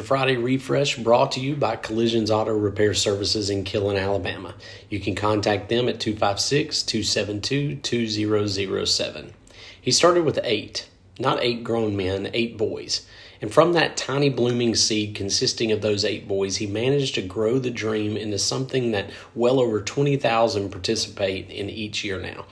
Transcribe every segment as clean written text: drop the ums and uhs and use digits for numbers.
your Friday Refresh, brought to you by Collisions Auto Repair Services in Killen, Alabama. You can contact them at 256-272-2007. He started with 8, not 8 grown men, 8 boys. And from that tiny blooming seed consisting of those 8 boys, he managed to grow the dream into something that well over 20,000 participate in each year now.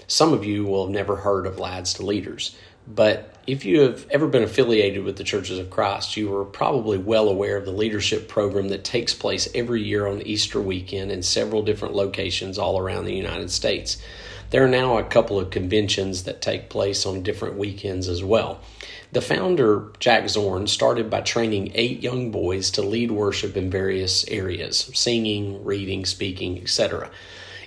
Some of you will have never heard of Lads to Leaders, but if you have ever been affiliated with the Churches of Christ, you are probably well aware of the leadership program that takes place every year on Easter weekend in several different locations all around the United States. There are now a couple of conventions that take place on different weekends as well. The founder, Jack Zorn, started by training 8 young boys to lead worship in various areas, singing, reading, speaking, etc.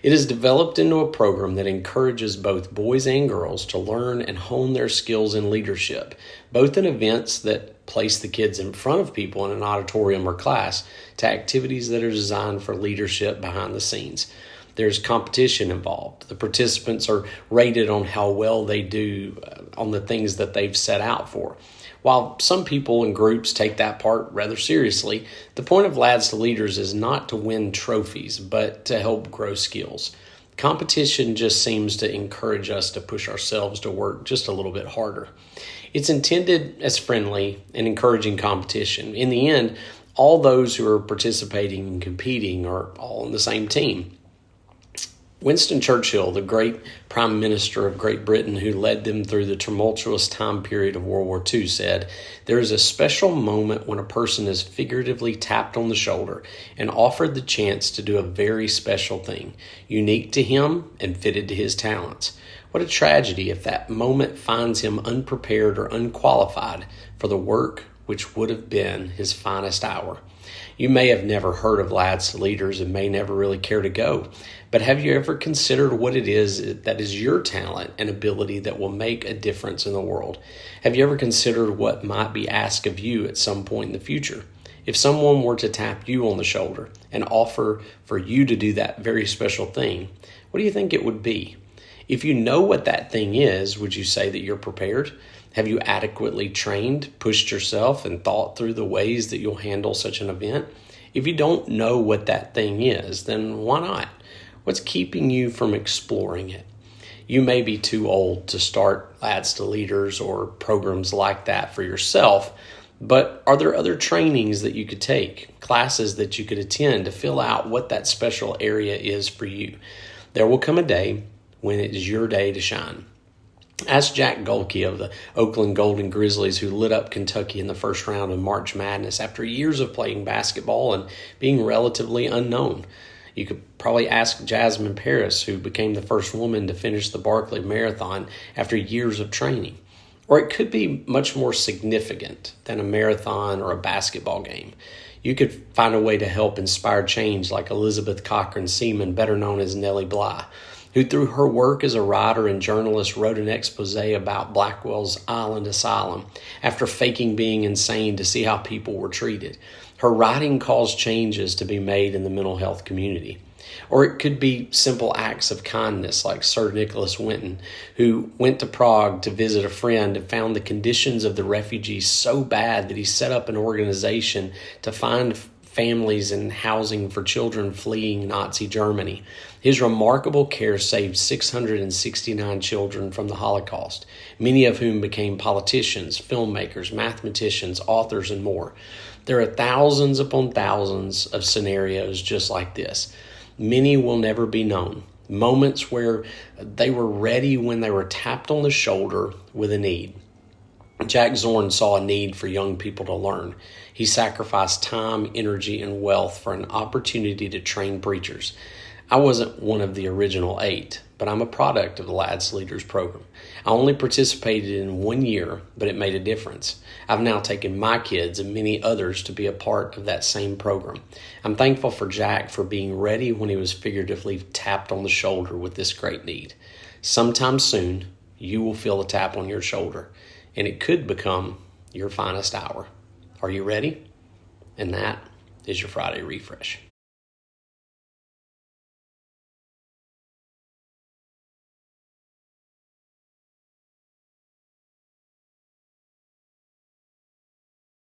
It is developed into a program that encourages both boys and girls to learn and hone their skills in leadership, both in events that place the kids in front of people in an auditorium or class to activities that are designed for leadership behind the scenes. There's competition involved. The participants are rated on how well they do on the things that they've set out for. While some people and groups take that part rather seriously, the point of Lads to Leaders is not to win trophies, but to help grow skills. Competition just seems to encourage us to push ourselves to work just a little bit harder. It's intended as friendly and encouraging competition. In the end, all those who are participating and competing are all on the same team. Winston Churchill, the great Prime Minister of Great Britain who led them through the tumultuous time period of World War II, said, "There is a special moment when a person is figuratively tapped on the shoulder and offered the chance to do a very special thing, unique to him and fitted to his talents. What a tragedy if that moment finds him unprepared or unqualified for the work which would have been his finest hour." You may have never heard of Lads to Leaders and may never really care to go, but have you ever considered what it is that is your talent and ability that will make a difference in the world? Have you ever considered what might be asked of you at some point in the future? If someone were to tap you on the shoulder and offer for you to do that very special thing, what do you think it would be? If you know what that thing is, would you say that you're prepared? Have you adequately trained, pushed yourself, and thought through the ways that you'll handle such an event? If you don't know what that thing is, then why not? What's keeping you from exploring it? You may be too old to start Lads to Leaders or programs like that for yourself, but are there other trainings that you could take, classes that you could attend to fill out what that special area is for you? There will come a day when it is your day to shine. Ask Jack Golke of the Oakland Golden Grizzlies, who lit up Kentucky in the first round of March Madness after years of playing basketball and being relatively unknown. You could probably ask Jasmine Paris, who became the first woman to finish the Barkley Marathon after years of training. Or it could be much more significant than a marathon or a basketball game. You could find a way to help inspire change like Elizabeth Cochran Seaman, better known as Nellie Bly, who through her work as a writer and journalist wrote an expose about Blackwell's Island Asylum after faking being insane to see how people were treated. Her writing caused changes to be made in the mental health community. Or it could be simple acts of kindness like Sir Nicholas Winton, who went to Prague to visit a friend and found the conditions of the refugees so bad that he set up an organization to find families and housing for children fleeing Nazi Germany. His remarkable care saved 669 children from the Holocaust, many of whom became politicians, filmmakers, mathematicians, authors, and more. There are thousands upon thousands of scenarios just like this. Many will never be known. Moments where they were ready when they were tapped on the shoulder with a need. Jack Zorn saw a need for young people to learn. He sacrificed time, energy, and wealth for an opportunity to train preachers. I wasn't one of the original 8, but I'm a product of the Lads Leaders program. I only participated in 1 year, but it made a difference. I've now taken my kids and many others to be a part of that same program. I'm thankful for Jack for being ready when he was figuratively tapped on the shoulder with this great need. Sometime soon, you will feel a tap on your shoulder, and it could become your finest hour. Are you ready? And that is your Friday Refresh.